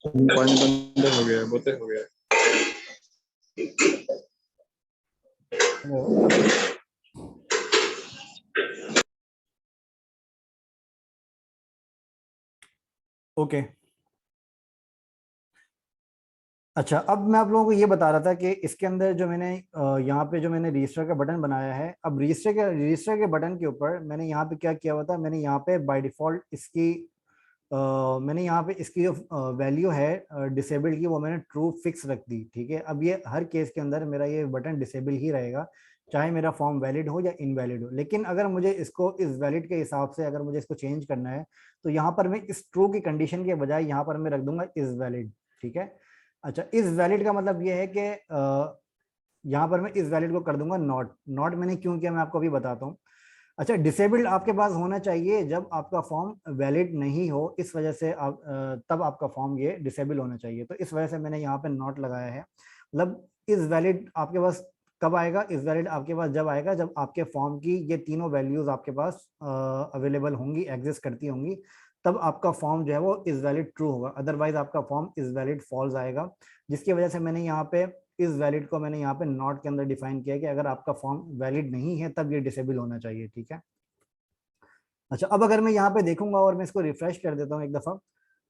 पानी बंद हो गया है, बोते हो गया है। हेलो। ओके। अच्छा, अब मैं आप लोगों को ये बता रहा था कि इसके अंदर जो मैंने यहाँ पे जो मैंने रजिस्टर का बटन बनाया है, अब रजिस्टर के बटन के ऊपर मैंने यहाँ पे क्या किया हुआ था, मैंने यहाँ पे बाय डिफॉल्ट इसकी मैंने यहाँ पे इसकी जो वैल्यू है डिसेबल्ड की, वो मैंने ट्रू फिक्स रख दी। ठीक है, अब ये हर केस के अंदर मेरा ये बटन डिसेबल ही रहेगा, चाहे मेरा फॉर्म वैलिड हो या इनवैलिड हो। लेकिन अगर मुझे इसको इस वैलिड के हिसाब से अगर मुझे इसको चेंज करना है, तो यहाँ पर मैं इस ट्रू की कंडीशन के बजाय यहाँ पर मैं रख दूंगा इज वैलिड। ठीक है। अच्छा, इज वैलिड का मतलब ये है कि यहाँ पर मैं इस वैलिड को कर दूंगा नॉट। नॉट मैंने क्यों किया, मैं आपको अभी बताता हूँ। अच्छा, डिसेबल्ड आपके पास होना चाहिए जब आपका फॉर्म वैलिड नहीं हो, इस वजह से आप तब आपका फॉर्म ये डिसेबल होना चाहिए। तो इस वजह से मैंने यहाँ पे नॉट लगाया है। मतलब इज वैलिड आपके पास कब आएगा, इज वैलिड आपके पास जब आएगा जब आपके फॉर्म की ये तीनों वैल्यूज आपके पास अवेलेबल होंगी, एग्जिस्ट करती होंगी, तब आपका फॉर्म जो है वो इज वैलिड ट्रू होगा। अदरवाइज आपका फॉर्म इज वैलिड फॉल्स आएगा, जिसकी वजह से मैंने यहाँ पे इस वैलिड को मैंने यहाँ पे नॉट के अंदर डिफाइन किया कि अगर आपका फॉर्म वैलिड नहीं है तब ये डिसेबल होना चाहिए। ठीक है। अच्छा, अब अगर मैं यहाँ पे देखूंगा और मैं इसको रिफ्रेश कर देता हूँ एक दफा।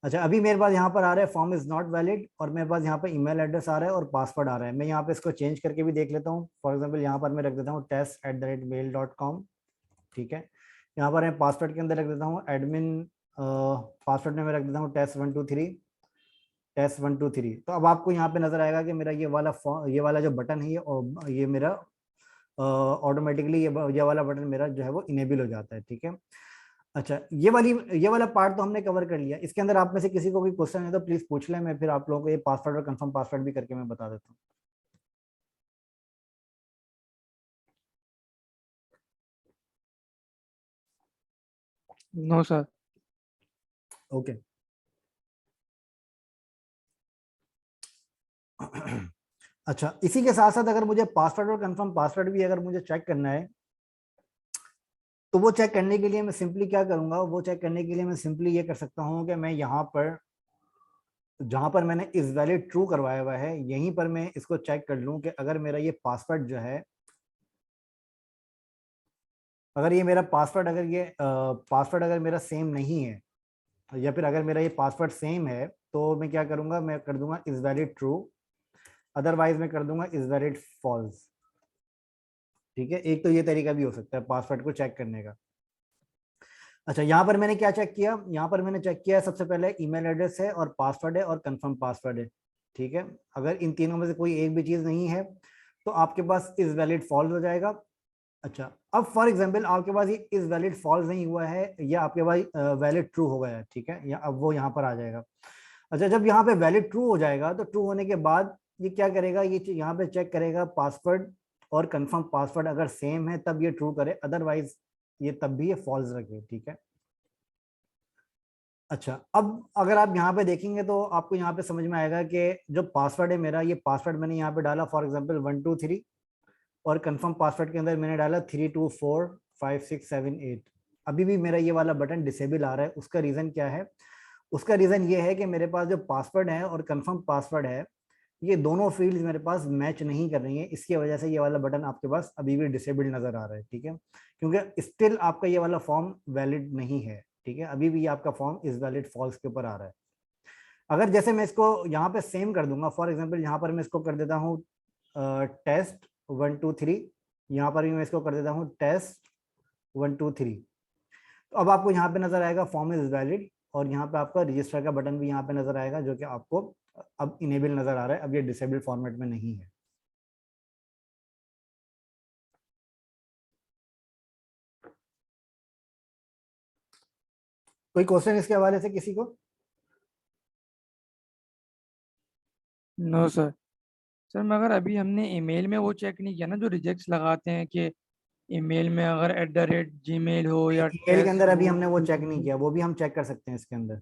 अच्छा, अभी मेरे पास यहाँ पर आ रहा है फॉर्म इज नॉट वैलिड, और मेरे पास यहाँ पर ईमेल एड्रेस आ रहा है और पासवर्ड आ रहा है। मैं यहाँ पे इसको चेंज करके भी देख लेता हूँ। फॉर एग्जाम्पल यहाँ पर मैं रख देता हूँ test@mail.com। ठीक है। यहाँ पर मैं पासवर्ड के अंदर रख देता हूँ एडमिन, पासवर्ड में मैं रख देता हूँ test123। तो अब आपको यहाँ पे नजर आएगा कि मेरा ये वाला जो बटन है ये मेरा ऑटोमेटिकली ये वाला बटन मेरा जो है वो इनेबल हो जाता है। ठीक है। अच्छा, ये वाला पार्ट तो हमने कवर कर लिया। इसके अंदर आप में से किसी को भी क्वेश्चन है तो प्लीज पूछ लें, मैं फिर आप लोगों को ये पासवर्ड और कंफर्म पासवर्ड भी करके मैं बता देता हूँ। No sir. ओके। अच्छा, इसी के साथ साथ अगर मुझे पासवर्ड और कंफर्म पासवर्ड भी अगर मुझे चेक करना है, तो वो चेक करने के लिए मैं सिंपली क्या करूंगा, वो चेक करने के लिए मैं सिंपली ये कर सकता हूँ कि मैं यहाँ पर जहां पर मैंने इस वैलिड ट्रू करवाया हुआ है, यहीं पर मैं इसको चेक कर लूं कि अगर मेरा ये पासवर्ड जो है, अगर ये मेरा पासवर्ड अगर ये पासवर्ड अगर मेरा सेम नहीं है, या फिर अगर मेरा ये पासवर्ड सेम है, तो मैं क्या करूंगा, मैं कर दूंगा इज वैलिड ट्रू, अदरवाइज मैं कर दूंगा इज वैलिड फॉल्स। ठीक है, एक तो ये तरीका भी हो सकता है पासवर्ड को चेक करने का। अच्छा, यहाँ पर मैंने क्या चेक किया, यहाँ पर मैंने चेक किया सबसे पहले ईमेल एड्रेस है और पासवर्ड है और कंफर्म पासवर्ड है। ठीक है, अगर इन तीनों में से कोई एक भी चीज नहीं है तो आपके पास इज वैलिड फॉल्स हो जाएगा। अच्छा, अब फॉर एग्जांपल आपके पास ये इज वैलिड फॉल्स नहीं हुआ है, या आपके पास वैलिड ट्रू हो गया है। ठीक है, या अब वो यहाँ पर आ जाएगा। अच्छा, जब यहाँ पे वैलिड ट्रू हो जाएगा तो ट्रू होने के बाद ये क्या करेगा, ये यहाँ पे चेक करेगा पासवर्ड और कंफर्म पासवर्ड अगर सेम है तब ये ट्रू करे, अदरवाइज ये तब भी ये फॉल्स रखे। ठीक है। अच्छा, अब अगर आप यहाँ पे देखेंगे तो आपको यहाँ पे समझ में आएगा कि जो पासवर्ड है मेरा, ये पासवर्ड मैंने यहाँ पे डाला फॉर एग्जांपल 123, और कंफर्म पासवर्ड के अंदर मैंने डाला 324567 8। अभी भी मेरा ये वाला बटन डिसेबल आ रहा है। उसका रीजन क्या है, उसका रीजन ये है कि मेरे पास जो पासवर्ड है और कंफर्म पासवर्ड है, ये दोनों फील्ड्स मेरे पास मैच नहीं कर रही है। इसकी वजह से ये वाला बटन आपके पास अभी भी डिसेबल्ड नजर आ रहा है। ठीक है, क्योंकि स्टिल आपका ये वाला फॉर्म वैलिड नहीं है। ठीक है, अभी भी ये आपका फॉर्म इज वैलिड फॉल्स के ऊपर आ रहा है। अगर जैसे मैं इसको यहाँ पे सेम कर दूंगा, फॉर एग्जाम्पल यहाँ पर मैं इसको कर देता हूँ test123, यहाँ पर भी मैं इसको कर देता हूँ test123। तो अब आपको यहाँ पे नजर आएगा फॉर्म इज वैलिड, और यहाँ पे आपका रजिस्टर का बटन भी यहाँ पे नजर आएगा, जो कि आपको अब इनेबल नजर आ रहा है, अब ये डिसेबल फॉर्मेट में नहीं है। कोई क्वेश्चन इसके हवाले से किसी को? No sir. सर मगर अभी हमने ईमेल में वो चेक नहीं किया ना, जो रिजेक्ट्स लगाते हैं कि ईमेल में अगर @gmail हो या ईमेल के अंदर टेस्ट अभी हो। हमने वो चेक नहीं किया, वो भी हम चेक कर सकते हैं इसके अंदर।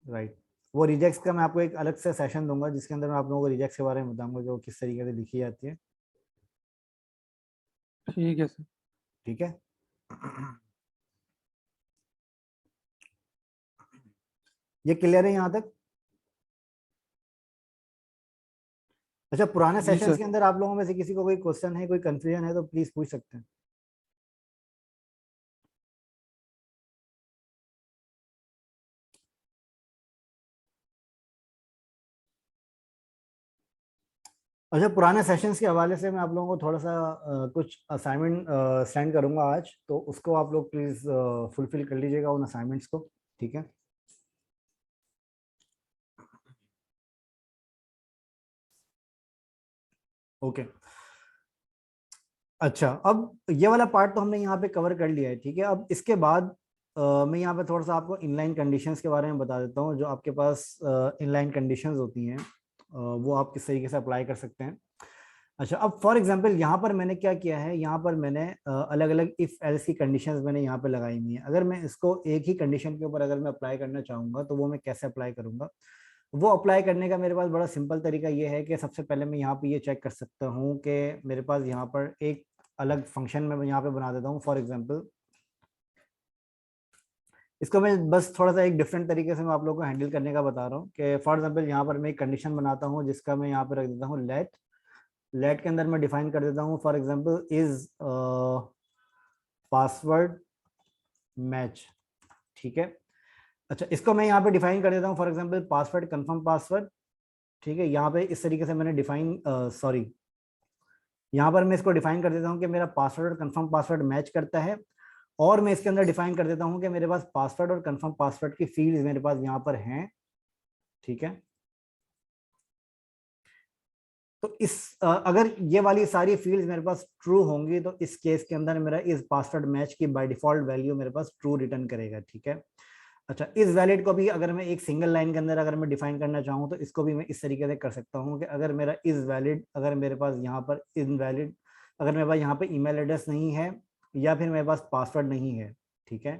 राइट, वो रिजेक्ट्स का मैं आपको एक अलग से सेशन दूंगा जिसके अंदर मैं आप लोगों को रिजेक्ट्स के बारे में बताऊंगा कि वो किस तरीके से लिखी जाती है। ठीक है सर। ठीक है। ये क्लियर है यहाँ तक? अच्छा, पुराने जी सेशंस सर। के अंदर आप लोगों में से किसी को कोई क्वेश्चन है, कोई कंफ्यूजन है तो प्लीज पूछ सकते हैं। अच्छा, पुराने सेशंस के हवाले से मैं आप लोगों को थोड़ा सा कुछ असाइनमेंट सेंड करूंगा आज, तो उसको आप लोग प्लीज फुलफिल कर लीजिएगा उन असाइनमेंट्स को, ठीक है। ओके। अच्छा, अब ये वाला पार्ट तो हमने यहाँ पे कवर कर लिया है, ठीक है। अब इसके बाद मैं यहाँ पे थोड़ा सा आपको इनलाइन कंडीशंस के बारे में बता देता हूँ। जो आपके पास इनलाइन कंडीशंस होती हैं वो आप किस तरीके से अप्लाई कर सकते हैं। अच्छा, अब फॉर एग्जांपल यहाँ पर मैंने क्या किया है, यहाँ पर मैंने अलग अलग इफ एल्स की कंडीशंस मैंने यहाँ पे लगाई हुई है। अगर मैं इसको एक ही कंडीशन के ऊपर अगर मैं अप्लाई करना चाहूंगा तो वो मैं कैसे अप्लाई करूंगा। वो अप्लाई करने का मेरे पास बड़ा सिंपल तरीका ये है कि सबसे पहले मैं यहाँ पे ये चेक कर सकता हूँ कि मेरे पास यहाँ पर एक अलग फंक्शन में यहाँ पे बना देता हूँ। फॉर एग्जांपल इसको मैं बस थोड़ा सा एक डिफरेंट तरीके से मैं आप लोगों को हैंडल करने का बता रहा हूँ कि फॉर एग्जांपल यहाँ पर मैं एक कंडीशन बनाता हूँ जिसका मैं यहाँ पे रख देता हूँ लेट के अंदर मैं डिफाइन कर देता हूँ for example is password match, ठीक है। अच्छा, इसको मैं यहाँ पे डिफाइन कर देता हूँ for example password confirm password, ठीक है। यहाँ पे इस तरीके से मैंने डिफाइन सॉरी यहाँ पर मैं इसको डिफाइन कर देता हूँ कि मेरा पासवर्ड और कंफर्म पासवर्ड मैच करता है, और मैं इसके अंदर डिफाइन कर देता हूँ कि मेरे पास पासवर्ड और कंफर्म पासवर्ड की फील्ड्स मेरे पास यहाँ पर हैं, ठीक है। तो इस अगर ये वाली सारी फील्ड्स मेरे पास ट्रू होंगी तो इस केस के अंदर मेरा इस पासवर्ड मैच की बाय डिफॉल्ट वैल्यू मेरे पास ट्रू रिटर्न करेगा, ठीक है। अच्छा, इस वैलिड को भी अगर मैं एक सिंगल लाइन के अंदर अगर मैं डिफाइन करना चाहूँ तो इसको भी मैं इस तरीके से कर सकता हूँ कि अगर मेरा इज वैलिड, अगर मेरे पास यहाँ पर इनवैलिड, अगर मेरे पास यहाँ पे ईमेल एड्रेस नहीं है या फिर मेरे पास पासवर्ड नहीं है, ठीक है।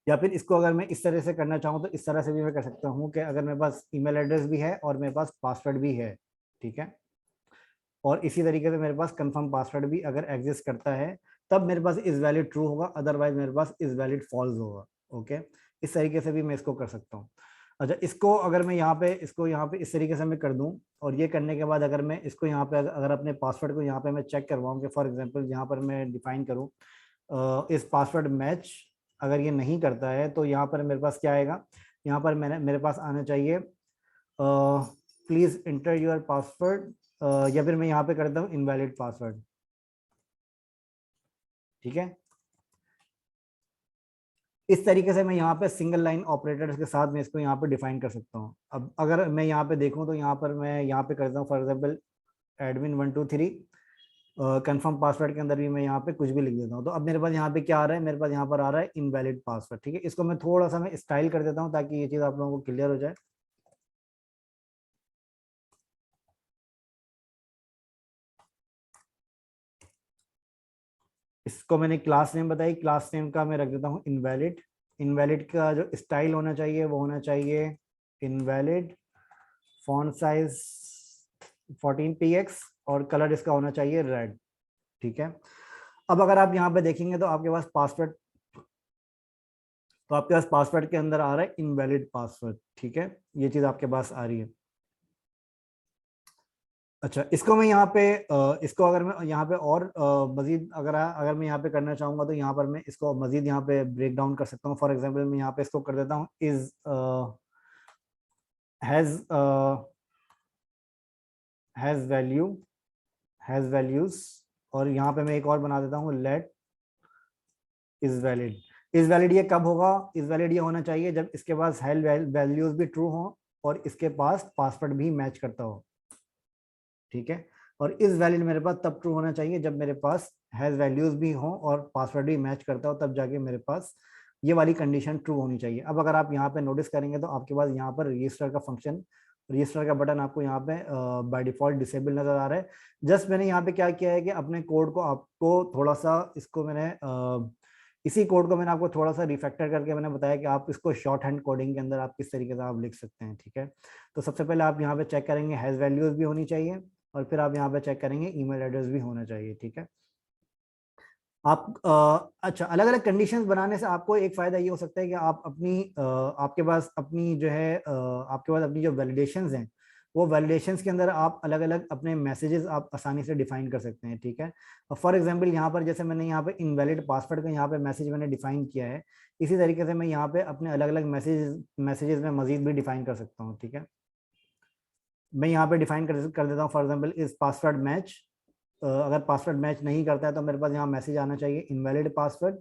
या फिर इसको अगर मैं इस तरह से करना चाहूँ तो इस तरह से भी मैं कर सकता हूँ कि अगर मेरे पास ईमेल एड्रेस भी है और मेरे पास पासवर्ड भी है, ठीक है, और इसी तरीके से मेरे पास कंफर्म पासवर्ड भी अगर एग्जिस्ट करता है तब मेरे पास इज वैलिड ट्रू होगा, अदरवाइज मेरे पास इज वैलिड फॉल्स होगा। ओके, इस तरीके से भी मैं इसको कर सकता हूँ। अच्छा, इसको अगर मैं यहाँ पे इस तरीके से मैं कर दूं, और ये करने के बाद अगर मैं इसको यहाँ पे अगर अपने पासवर्ड को यहाँ पे मैं चेक करवाऊँ कि फॉर एग्जांपल यहाँ पर मैं डिफाइन करूँ इस पासवर्ड मैच, अगर ये नहीं करता है तो यहाँ पर मेरे पास क्या आएगा, यहाँ पर मेरे पास आना चाहिए प्लीज इंटर योर पासवर्ड, या फिर मैं यहाँ पे करता हूँ इनवैलिड पासवर्ड, ठीक है। इस तरीके से मैं यहाँ पे सिंगल लाइन ऑपरेटर्स के साथ मैं इसको यहाँ पे डिफाइन कर सकता हूँ। अब अगर मैं यहाँ पे देखूँ तो यहाँ पर मैं यहाँ पे करता हूँ for example admin 123 confirm password के अंदर भी मैं यहाँ पे कुछ भी लिख देता हूँ। तो अब मेरे पास यहाँ पे क्या आ रहा है, मेरे पास यहाँ पर आ रहा है इनवैलिड पासवर्ड, ठीक है। इसको मैं थोड़ा सा मैं स्टाइल कर देता हूँ ताकि ये चीज़ आप लोगों को क्लियर हो जाए। इसको मैंने क्लास नेम बताई, क्लास नेम का मैं रख देता हूँ इनवैलिड। इनवैलिड का जो स्टाइल होना चाहिए वो होना चाहिए इनवैलिड, फॉन्ट साइज 14px और कलर इसका होना चाहिए रेड, ठीक है। अब अगर आप यहाँ पे देखेंगे तो आपके पास पासवर्ड के अंदर आ रहा है इनवैलिड पासवर्ड, ठीक है। ये चीज आपके पास आ रही है। अच्छा, इसको मैं यहाँ पे इसको अगर मैं यहाँ पे और मजीद अगर मैं यहाँ पे करना चाहूंगा तो यहाँ पर मैं इसको मजीद यहाँ पे ब्रेक डाउन कर सकता हूँ। फॉर एग्जांपल मैं यहाँ पे इसको कर देता हूँ is has has value has values, और यहाँ पे मैं एक और बना देता हूँ let is valid. Is valid ये कब होगा, इज वैलिड ये होना चाहिए जब इसके पास हैज वैल्यूज भी ट्रू हो और इसके पास पासवर्ड भी मैच करता हो, ठीक है। और इज वैलिड मेरे पास तब ट्रू होना चाहिए जब मेरे पास हैज वैल्यूज भी हो और पासवर्ड भी मैच करता हो, तब जाके मेरे पास ये वाली कंडीशन ट्रू होनी चाहिए। अब अगर आप यहाँ पे नोटिस करेंगे तो आपके पास यहाँ पर रजिस्टर का फंक्शन, रजिस्टर का बटन आपको यहाँ पे बाय डिफॉल्ट डिसेबल नजर आ रहा है। जस्ट मैंने यहाँ पे क्या किया है कि अपने कोड को आपको थोड़ा सा इसको मैंने इसी कोड को मैंने आपको थोड़ा सा रिफैक्टर करके मैंने बताया कि आप इसको शॉर्ट हैंड कोडिंग के अंदर आप किस तरीके से आप लिख सकते हैं, ठीक है। तो सबसे पहले आप यहाँ पे चेक करेंगे हैज वैल्यूज भी होनी चाहिए, और फिर आप यहाँ पे चेक करेंगे ईमेल एड्रेस भी होना चाहिए, ठीक है। आप अच्छा, अलग अलग कंडीशंस बनाने से आपको एक फायदा ये हो सकता है कि आप अपनी आपके पास अपनी जो है आपके पास अपनी जो वैलिडेशंस हैं वो वैलिडेशंस के अंदर आप अलग अलग अपने मैसेजेस आप आसानी से डिफाइन कर सकते हैं, ठीक है। और फॉर एग्जांपल यहाँ पर जैसे मैंने यहाँ पे इनवैलिड पासवर्ड का यहाँ पे मैसेज मैंने डिफाइन किया है, इसी तरीके से मैं यहाँ पे अपने अलग अलग मैसेजेस में मजीद भी डिफाइन कर सकता हूँ, ठीक है। मैं यहाँ पे डिफाइन कर देता हूँ, for example is password match. अगर पासवर्ड मैच नहीं करता है तो मेरे पास यहाँ मैसेज आना चाहिए इनवैलिड पासवर्ड।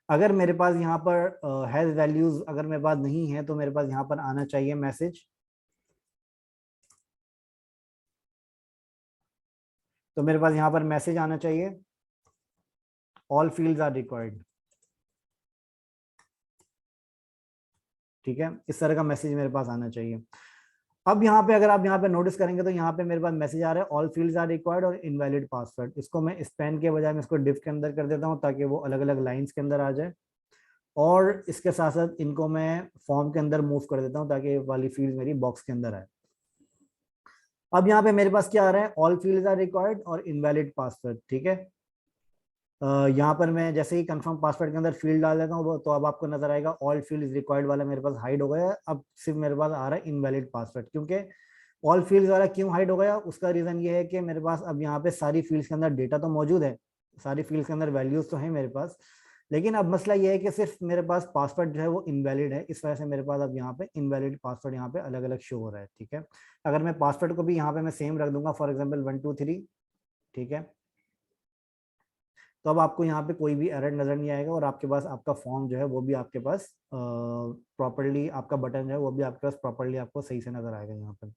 अगर मेरे पास यहाँ पर हैज वैल्यूज अगर मेरे पास नहीं है तो मेरे पास यहाँ पर आना चाहिए मैसेज, तो मेरे पास यहाँ पर मैसेज आना चाहिए ऑल फील्ड्स आर रिक्वायर्ड, ठीक है। इस तरह का मैसेज मेरे पास आना चाहिए। अब यहाँ पे अगर आप यहाँ पे नोटिस करेंगे तो यहाँ पे मेरे पास मैसेज आ रहा है ऑल फील्ड्स आर रिक्वायर्ड और इनवैलिड पासवर्ड। इसको मैं स्पैन के बजाय मैं इसको डिफ के अंदर कर देता हूँ ताकि वो अलग अलग लाइंस के अंदर आ जाए, और इसके साथ साथ इनको मैं फॉर्म के अंदर मूव कर देता हूँ ताकि वाली फील्ड मेरी बॉक्स के अंदर आए। अब यहाँ पे मेरे पास क्या आ रहा है, ऑल फील्ड्स आर रिक्वायर्ड और इनवैलिड पासवर्ड, ठीक है। यहाँ पर मैं जैसे ही कंफर्म पासवर्ड के अंदर फील्ड डाल देता हूँ तो अब आपको नजर आएगा ऑल फील्ड्स रिक्वायर्ड वाला मेरे पास हाइड हो गया है। अब सिर्फ मेरे पास आ रहा है इनवैलिड पासवर्ड, क्योंकि ऑल फील्ड्स वाला क्यों हाइड हो गया, उसका रीजन ये है कि मेरे पास अब यहाँ पे सारी फील्ड्स के अंदर डेटा तो मौजूद है, सारी फील्ड्स के अंदर वैल्यूज तो है मेरे पास, लेकिन अब मसला ये है कि सिर्फ मेरे पास पासवर्ड जो है वो इनवैलिड है। इस वजह से मेरे पास अब यहाँ पे इनवैलिड पासवर्ड यहाँ पे अलग अलग शो हो रहा है, ठीक है। अगर मैं पासवर्ड को भी यहाँ पे मैं सेम रख दूंगा, फॉर एग्जाम्पल 1 2 3, ठीक है, तो अब आपको यहाँ पे कोई भी एरर नजर नहीं आएगा और आपके पास आपका फॉर्म जो है वो भी आपके पास प्रॉपर्ली, आपका बटन जो है वो भी आपके पास प्रॉपर्ली आपको सही से नजर आएगा यहाँ पर।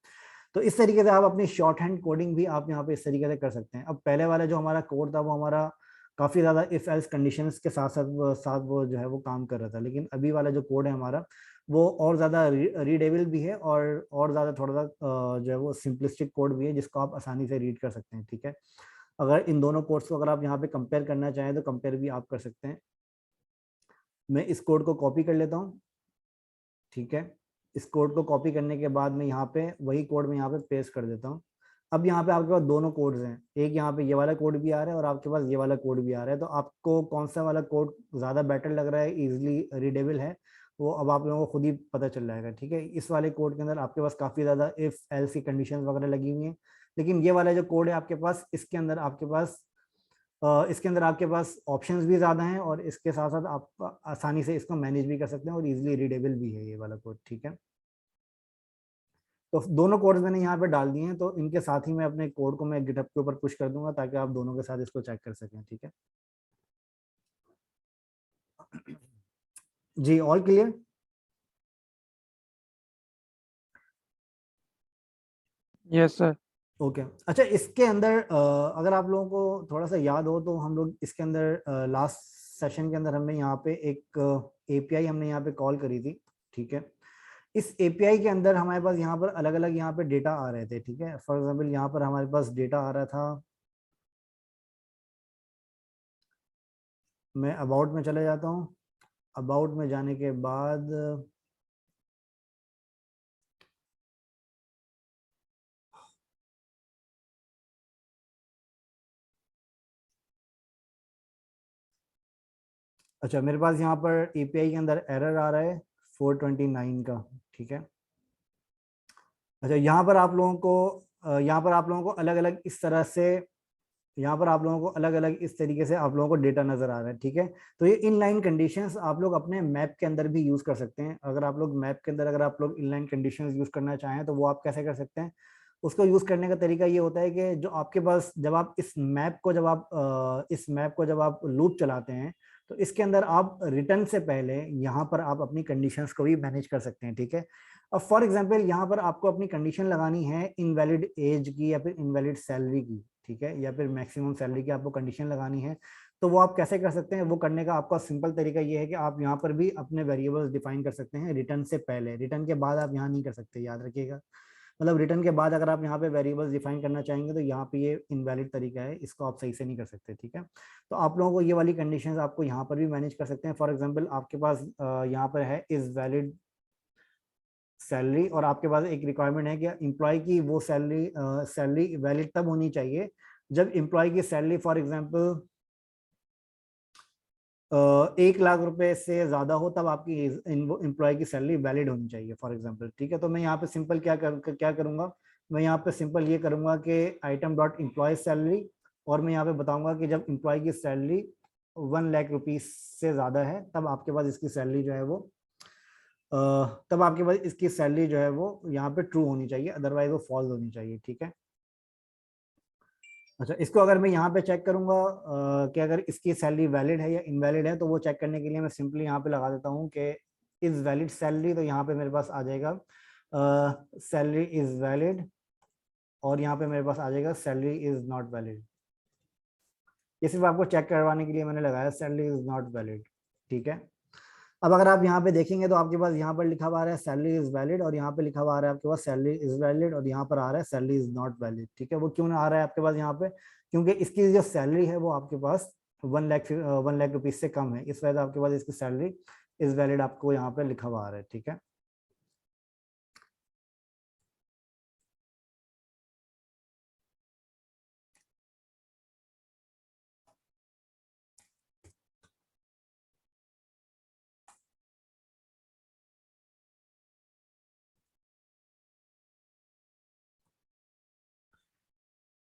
तो इस तरीके से आप अपनी शॉर्ट हैंड कोडिंग भी आप यहाँ पे इस तरीके से कर सकते हैं। अब पहले वाला जो हमारा कोड था वो हमारा काफी ज्यादा इफ एल्स कंडीशंस के साथ साथ वो जो है वो काम कर रहा था, लेकिन अभी वाला जो कोड है हमारा वो और ज्यादा रीडेबल भी है और ज्यादा थोड़ा सा जो है वो सिंपलिस्टिक कोड भी है जिसको आप आसानी से रीड कर सकते हैं, ठीक है। अगर इन दोनों कोड्स को अगर आप यहाँ पे कंपेयर करना चाहें तो कंपेयर भी आप कर सकते हैं। मैं इस कोड को कॉपी कर लेता हूँ, ठीक है। इस कोड को कॉपी करने के बाद मैं यहाँ पे वही कोड में यहाँ पे पेस्ट कर देता हूँ। अब यहाँ पे आपके पास दोनों कोड्स हैं, एक यहाँ पे ये वाला कोड भी आ रहा है और आपके पास ये वाला कोड भी आ रहा है, तो आपको कौन सा वाला कोड ज़्यादा बेटर लग रहा है, इजिली रीडेबल है, वो अब आप लोगों को खुद ही पता चल जाएगा, ठीक है। इस वाले कोड के अंदर आपके पास काफ़ी ज़्यादा इफ एल्स की कंडीशन वगैरह लगी हुई हैं, लेकिन ये वाला जो कोड है आपके पास, इसके अंदर आपके पास ऑप्शंस भी ज़्यादा हैं और इसके साथ साथ आप आसानी से इसको मैनेज भी कर सकते हैं और इजीली रीडेबल भी है ये वाला कोड, ठीक है। तो दोनों कोड्स मैंने यहाँ पे डाल दिए हैं, तो इनके साथ ही मैं अपने कोड को मैं गिटहब के ऊपर पुश कर दूंगा ताकि आप दोनों के साथ इसको चेक कर सकें, ठीक है जी। All clear? Yes sir. Okay अच्छा, इसके अंदर अगर आप लोगों को थोड़ा सा याद हो तो हम लोग इसके अंदर लास्ट सेशन के अंदर हमने यहाँ पे एक एपीआई हमने यहाँ पे कॉल करी थी, ठीक है। इस एपीआई के अंदर हमारे पास यहाँ पर अलग अलग यहाँ पे डेटा आ रहे थे, ठीक है। फॉर एग्जांपल यहाँ पर हमारे पास डेटा आ रहा था, मैं अबाउट में चले जाता हूँ। अबाउट में जाने के बाद अच्छा, मेरे पास यहाँ पर एपीआई के अंदर एरर आ रहा है 429 का, ठीक है। अच्छा, यहाँ पर आप लोगों को अलग अलग इस तरह से, यहाँ पर आप लोगों को अलग अलग इस तरीके से आप लोगों को डेटा नजर आ रहा है, ठीक है। तो ये इनलाइन कंडीशंस आप लोग अपने मैप के अंदर भी यूज कर सकते हैं। अगर आप लोग मैप के अंदर अगर आप लोग इनलाइन कंडीशंस यूज करना चाहें तो वो आप कैसे कर सकते हैं, उसको यूज करने का तरीका ये होता है कि जो आपके पास जब आप इस मैप को जब आप लूप चलाते हैं तो इसके अंदर आप रिटर्न से पहले यहाँ पर आप अपनी कंडीशंस को भी मैनेज कर सकते हैं, ठीक है। अब फॉर एग्जांपल यहाँ पर आपको अपनी कंडीशन लगानी है इनवैलिड एज की या फिर इनवैलिड सैलरी की, ठीक है, या फिर मैक्सिमम सैलरी की आपको कंडीशन लगानी है, तो वो आप कैसे कर सकते हैं। वो करने का आपका सिंपल तरीका ये है कि आप यहाँ पर भी अपने वेरिएबल्स डिफाइन कर सकते हैं रिटर्न से पहले, रिटर्न के बाद आप यहाँ नहीं कर सकते, याद रखिएगा। मतलब रिटर्न के बाद अगर आप यहाँ पे वेरिएबल्स डिफाइन करना चाहेंगे तो यहाँ पे ये इनवैलिड तरीका है, इसको आप सही से नहीं कर सकते, ठीक है। तो आप लोगों को ये वाली कंडीशंस आपको यहाँ पर भी मैनेज कर सकते हैं। फॉर एग्जांपल आपके पास यहाँ पर है इज वैलिड सैलरी और आपके पास एक रिक्वायरमेंट है कि एम्प्लॉय की वो सैलरी वैलिड तब होनी चाहिए जब एम्प्लॉय की सैलरी फॉर एग्जांपल 1 लाख रुपए से ज्यादा हो, तब आपकी एम्प्लॉय की सैलरी वैलिड होनी चाहिए फॉर एग्जांपल, ठीक है। तो मैं यहाँ पे सिंपल क्या करूंगा, मैं यहाँ पे सिंपल ये करूंगा कि आइटम डॉट एम्प्लॉय सैलरी, और मैं यहाँ पे बताऊंगा कि जब एम्प्लॉय की सैलरी 1 लाख रुपीज से ज्यादा है तब आपके पास इसकी सैलरी जो है वो तब आपके पास इसकी सैलरी जो है वो यहाँ पे ट्रू होनी चाहिए, अदरवाइज वो फॉल्स होनी चाहिए। ठीक है। अच्छा, इसको अगर मैं यहाँ पे चेक करूंगा कि अगर इसकी सैलरी वैलिड है या इनवैलिड है, तो वो चेक करने के लिए मैं सिंपली यहाँ पे लगा देता हूँ कि इज वैलिड सैलरी, तो यहाँ पे मेरे पास आ जाएगा सैलरी इज वैलिड, और यहाँ पे मेरे पास आ जाएगा सैलरी इज नॉट वैलिड। ये सिर्फ आपको चेक करवाने के लिए मैंने लगाया सैलरी इज नॉट वैलिड। ठीक है। अब अगर आप यहाँ पे देखेंगे तो आपके पास यहाँ पर लिखा हुआ आ रहा है सैलरी इज वैलिड, और यहाँ पे लिखा हुआ आ रहा है आपके पास सैलरी इज वैलिड, और यहाँ पर आ रहा है सैलरी इज नॉट वैलिड। ठीक है। वो क्यों ना आ रहा है आपके पास यहाँ पे? क्योंकि इसकी जो सैलरी है वो आपके पास 1 लाख रुपीज से कम है, इस वजह से आपके पास इसकी सैलरी इज वैलिड आपको यहाँ पे लिखा हुआ आ रहा है। ठीक है।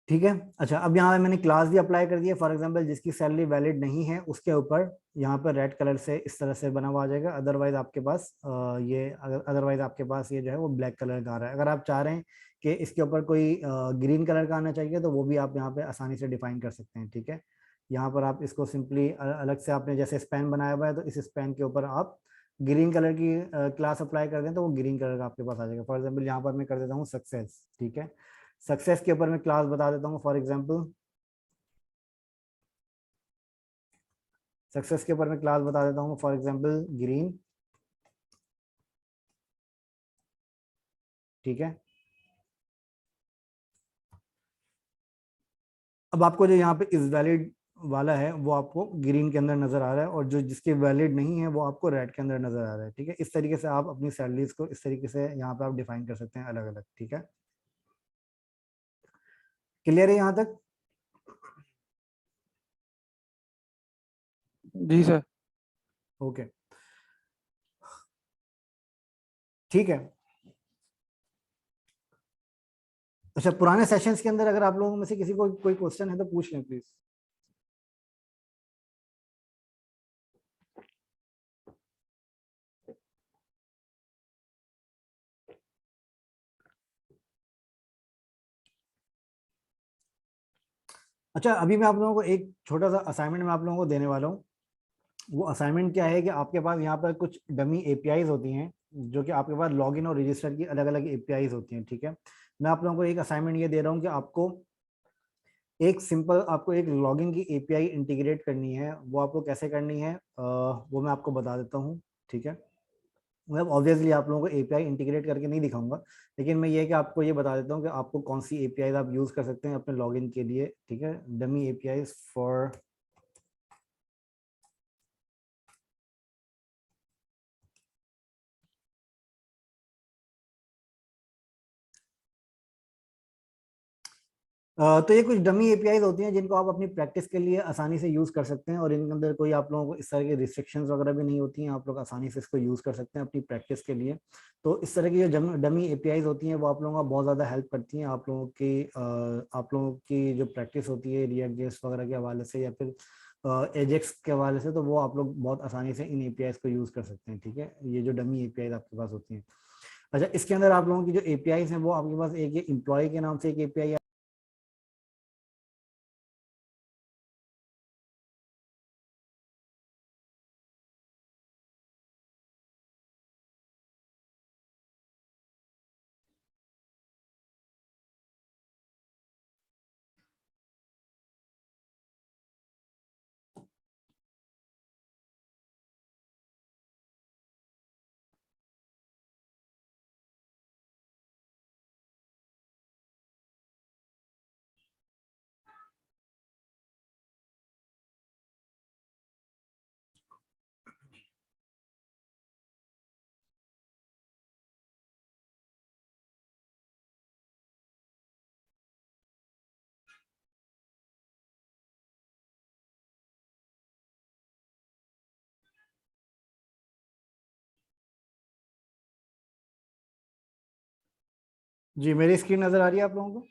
ठीक है। अच्छा, अब यहाँ पे मैंने क्लास भी अप्लाई कर दिया। फॉर एग्जांपल जिसकी सैलरी वैलिड नहीं है उसके ऊपर यहाँ पर रेड कलर से इस तरह से बना हुआ आ जाएगा, अदरवाइज आपके पास अदरवाइज आपके पास ये जो है वो ब्लैक कलर का आ रहा है। अगर आप चाह रहे हैं कि इसके ऊपर कोई ग्रीन कलर का आना चाहिए तो वो भी आप यहाँ पे आसानी से डिफाइन कर सकते हैं। ठीक है। यहाँ पर आप इसको सिंपली अलग से, आपने जैसे स्पैन बनाया हुआ है तो इस स्पैन के ऊपर आप ग्रीन कलर की क्लास अप्लाई कर दें तो वो ग्रीन कलर का आपके पास आ जाएगा। फॉर एग्जाम्पल यहाँ पर मैं कर देता हूँ सक्सेस। ठीक है। सक्सेस के ऊपर मैं क्लास बता देता हूँ। फॉर एग्जांपल सक्सेस के ऊपर मैं क्लास बता देता हूँ, फॉर एग्जांपल ग्रीन। ठीक है। अब आपको जो यहाँ पे इज वैलिड वाला है वो आपको ग्रीन के अंदर नजर आ रहा है, और जो जिसके वैलिड नहीं है वो आपको रेड के अंदर नजर आ रहा है। ठीक है। इस तरीके से आप अपनी सैलरीज को इस तरीके से यहाँ पे आप डिफाइन कर सकते हैं अलग अलग। ठीक है। क्लियर है यहाँ तक? जी सर। ओके। ठीक है। अच्छा, पुराने सेशंस के अंदर अगर आप लोगों में से किसी को कोई क्वेश्चन है तो पूछ लें प्लीज। अच्छा, अभी मैं आप लोगों को एक छोटा सा असाइनमेंट मैं आप लोगों को देने वाला हूँ। वो असाइनमेंट क्या है कि आपके पास यहाँ पर कुछ डमी एपीआईज होती हैं, जो कि आपके पास लॉगिन और रजिस्टर की अलग अलग एपीआईज होती हैं। ठीक है। मैं आप लोगों को एक असाइनमेंट ये दे रहा हूँ कि आपको एक लॉगिन की एपीआई इंटीग्रेट करनी है। वो आपको कैसे करनी है वो मैं आपको बता देता हूँ। ठीक है। मतलब ऑब्वियसली आप लोगों को एपीआई इंटीग्रेट करके नहीं दिखाऊंगा, लेकिन मैं ये कि आपको ये बता देता हूँ कि आपको कौन सी एपीआई आप यूज कर सकते हैं अपने लॉगिन के लिए। ठीक है। डमी एपीआई फॉर तो ये कुछ डमी एपीआईज होती हैं जिनको आप अपनी प्रैक्टिस के लिए आसानी से यूज कर सकते हैं, और इनके अंदर कोई आप लोगों को इस तरह की रिस्ट्रिक्शंस वगैरह भी नहीं होती हैं। आप लोग आसानी से इसको यूज कर सकते हैं अपनी प्रैक्टिस के लिए। तो इस तरह की जो डमी एपीआईज होती हैं वो आप लोगों का बहुत ज़्यादा हेल्प करती हैं आप लोगों की जो प्रैक्टिस होती है रिएक्ट जेएस वगैरह के हवाले से या फिर एजेक्स के हवाले से, तो वो आप लोग बहुत आसानी से इन एपीआईज को यूज कर सकते हैं। ठीक है। ये जो डमी एपीआईज आपके पास होती हैं। अच्छा, इसके अंदर आप लोगों की जो एपीआईज हैं वो आपके पास एक ये एम्प्लॉय के नाम से एक एपीआई जी मेरी स्क्रीन नजर आ रही है आप लोगों को?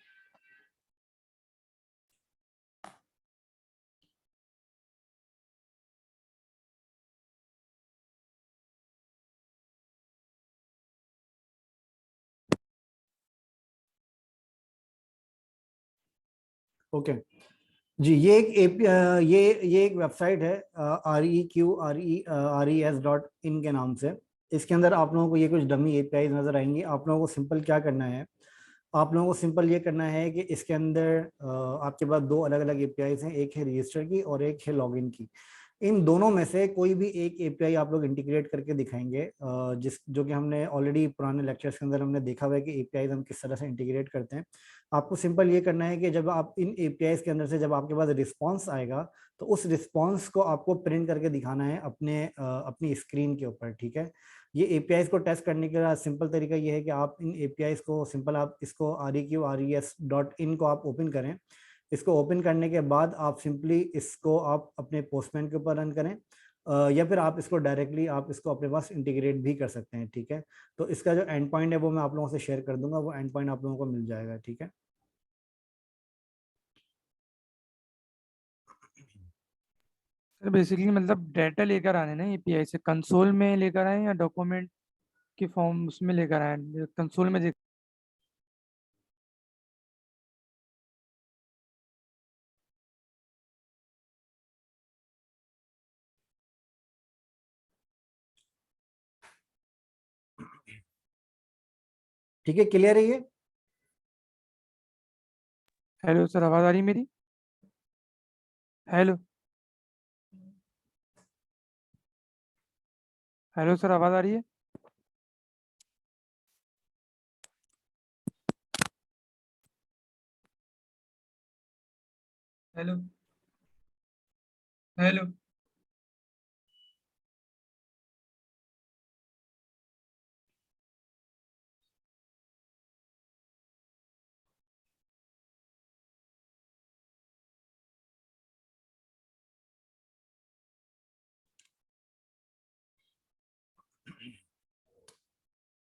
ओके जी, ये एक ये एक वेबसाइट है REQRES.in के नाम से। इसके अंदर आप लोगों को ये कुछ डमी एपीआई नजर आएंगी। आप लोगों को सिंपल क्या करना है, आप लोगों को सिंपल ये करना है कि इसके अंदर आपके पास दो अलग अलग एपीआईज हैं, एक है रजिस्टर की और एक है लॉगिन की। इन दोनों में से कोई भी एक एपीआई आप लोग इंटीग्रेट करके दिखाएंगे, जिस जो कि हमने ऑलरेडी पुराने लेक्चर्स के अंदर हमने देखा हुआ है कि एपीआईज हम किस तरह से इंटीग्रेट करते हैं। आपको सिंपल ये करना है कि जब आप इन एपीआईज के अंदर से जब आपके पास रिस्पॉन्स आएगा तो उस रिस्पॉन्स को आपको प्रिंट करके दिखाना है अपनी स्क्रीन के ऊपर, ठीक है। ये एपीआईज को टेस्ट करने का सिंपल तरीका ये है कि आप इन एपीआईज को सिंपल आप इसको REQRES.in को आप ओपन करें। इसको ओपन करने के बाद आप सिंपली इसको आप अपने पोस्टमैन के ऊपर रन करें, या फिर आप इसको डायरेक्टली आप इसको अपने पास इंटीग्रेट भी कर सकते हैं, ठीक है। तो इसका जो एंड पॉइंट है वो मैं आप लोगों से शेयर कर दूंगा, वो एंड पॉइंट आप लोगों को मिल जाएगा, ठीक है। सर बेसिकली मतलब डाटा लेकर आने ना एपीआई से, कंसोल में लेकर आए या डॉक्यूमेंट की फॉर्म उसमें लेकर आए, कंसोल में देख। ठीक है, क्लियर है ये? हेलो सर, आवाज़ आ रही है मेरी? हेलो हेलो सर, आवाज़ आ रही है? Hello hello.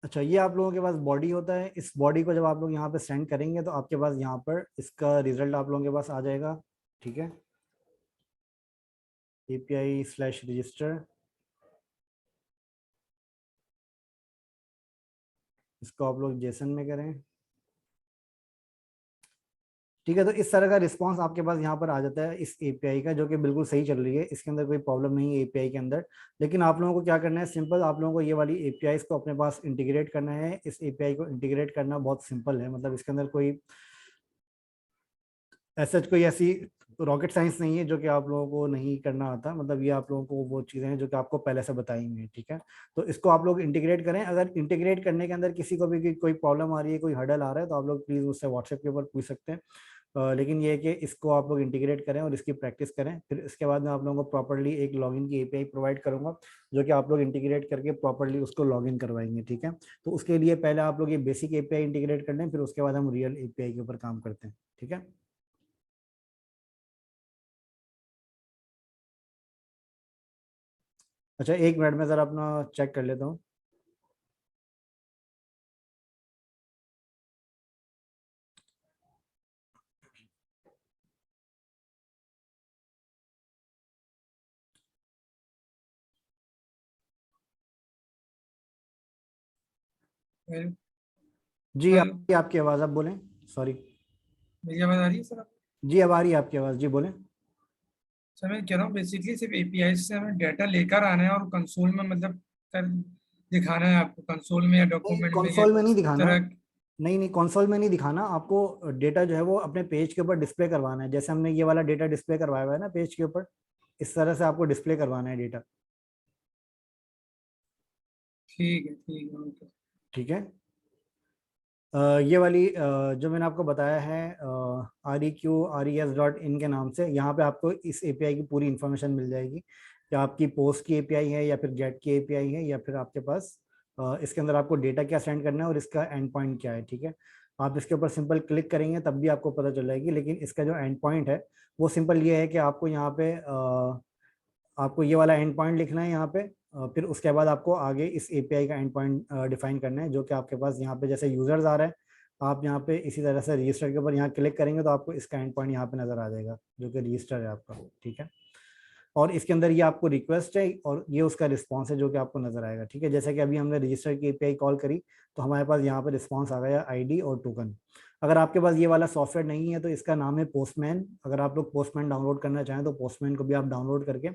अच्छा, ये आप लोगों के पास बॉडी होता है। इस बॉडी को जब आप लोग यहाँ पे सेंड करेंगे तो आपके पास यहाँ पर इसका रिजल्ट आप लोगों के पास आ जाएगा, ठीक है। API/register, इसको आप लोग जेसन में करें, ठीक है। तो इस तरह का रिस्पांस आपके पास यहाँ पर आ जाता है इस एपीआई का, जो कि बिल्कुल सही चल रही है, इसके अंदर कोई प्रॉब्लम नहीं है एपीआई के अंदर। लेकिन आप लोगों को क्या करना है, सिंपल आप लोगों को ये वाली एपीआई को अपने पास इंटीग्रेट करना है। इस एपीआई को इंटीग्रेट करना बहुत सिंपल है, मतलब इसके अंदर कोई कोई ऐसी रॉकेट साइंस नहीं है जो कि आप लोगों को नहीं करना आता। मतलब ये आप लोगों को वो चीज़ें हैं जो कि आपको पहले से बताई हुई हैं, ठीक है। तो इसको आप लोग इंटीग्रेट करें। अगर इंटीग्रेट करने के अंदर किसी को भी कोई प्रॉब्लम आ रही है, कोई हर्डल आ रहा है, तो आप लोग प्लीज़ उससे व्हाट्सएप के ऊपर पूछ सकते हैं। लेकिन ये है कि इसको आप लोग इंटीग्रेट करें और इसकी प्रैक्टिस करें। फिर इसके बाद मैं आप लोगों को प्रॉपर्ली एक लॉगिन की एपीआई प्रोवाइड करूंगा, जो कि आप लोग इंटीग्रेट करके प्रॉपर्ली उसको लॉगिन करवाएंगे, ठीक है। तो उसके लिए पहले आप लोग ये बेसिक एपीआई इंटीग्रेट कर लें, फिर उसके बाद हम रियल एपीआई के ऊपर काम करते हैं, ठीक है। अच्छा, एक मिनट में ज़रा अपना चेक कर लेता हूँ। हेलो जी हेलो। आपकी आवाज़, आप बोलें। सॉरी। मेरी आवाज़ आ रही है सर? जी अब आ रही है आपकी आवाज़, जी बोलें। सर मैं कह रहा हूँ बेसिकली सिर्फ एपीआई से हमें डाटा लेकर आना है और कंसोल में मतलब कर दिखाना है आपको, कंसोल में या नहीं, डॉक्यूमेंट में, कंसोल में नहीं किस दिखाना। तरह? नहीं नहीं, कंसोल में नहीं दिखाना आपको। डेटा जो है वो अपने पेज के ऊपर डिस्प्ले करवाना है, जैसे हमने ये वाला डेटा डिस्प्ले करवाया हुआ है ना पेज के ऊपर, इस तरह से आपको डिस्प्ले करवाना है डेटा, ठीक है ओके। ठीक है। ये वाली जो मैंने आपको बताया है REQRES.in के नाम से, यहाँ पे आपको इस एपीआई की पूरी इंफॉर्मेशन मिल जाएगी कि आपकी पोस्ट की एपीआई है या फिर गेट की एपीआई है, या फिर आपके पास इसके अंदर आपको डेटा क्या सेंड करना है और इसका एंड पॉइंट क्या है, ठीक है। आप इसके ऊपर सिंपल क्लिक करेंगे तब भी आपको पता चल जाएगी, लेकिन इसका जो एंड पॉइंट है वो सिंपल ये है कि आपको यहाँ पे आपको ये वाला एंड पॉइंट लिखना है यहाँ पे। फिर उसके बाद आपको आगे इस एपीआई का एंड पॉइंट डिफाइन करना है, जो कि आपके पास यहाँ पे जैसे यूजर्स आ रहा है आप यहाँ पे इसी तरह से रजिस्टर के ऊपर यहाँ क्लिक करेंगे तो आपको इसका एंड पॉइंट यहाँ पे नजर आ जाएगा जो कि रजिस्टर है आपका, ठीक है। और इसके अंदर ये आपको रिक्वेस्ट है और ये उसका रिस्पॉन्स है जो कि आपको नजर आएगा, ठीक है। जैसे कि अभी हमने रजिस्टर की एपीआई कॉल करी तो हमारे पास यहाँ पे रिस्पॉन्स आ गया आईडी और टोकन। अगर आपके पास ये वाला सॉफ्टवेयर नहीं है तो इसका नाम है पोस्टमैन। अगर आप लोग पोस्टमैन डाउनलोड करना चाहें तो पोस्टमैन को भी आप डाउनलोड करके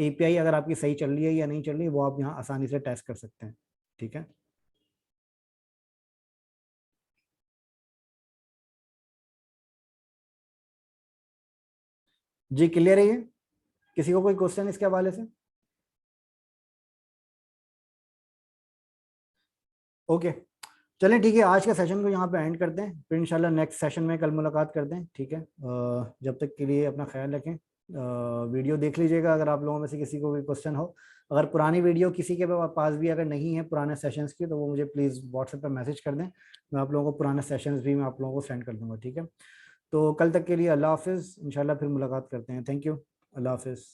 एपीआई अगर आपकी सही चल रही है या नहीं चल रही है वो आप यहाँ आसानी से टेस्ट कर सकते हैं, ठीक है। जी क्लियर है ये? किसी को कोई क्वेश्चन इसके हवाले से? ओके चलें ठीक है, आज का सेशन को यहाँ पे एंड करते हैं, फिर इंशाल्लाह नेक्स्ट सेशन में कल मुलाकात करते हैं, ठीक है। जब तक के लिए अपना ख्याल रखें। वीडियो देख लीजिएगा अगर आप लोगों में से किसी को कोई क्वेश्चन हो। अगर पुरानी वीडियो किसी के पास भी अगर नहीं है पुराने सेशंस की तो वो मुझे प्लीज़ व्हाट्सएप पर मैसेज कर दें, मैं आप लोगों को पुराने सेशंस भी मैं आप लोगों को सेंड कर दूँगा, ठीक है। तो कल तक के लिए अल्लाह हाफिज़, इंशाल्लाह फिर मुलाकात करते हैं। थैंक यू, अल्लाह हाफिज़।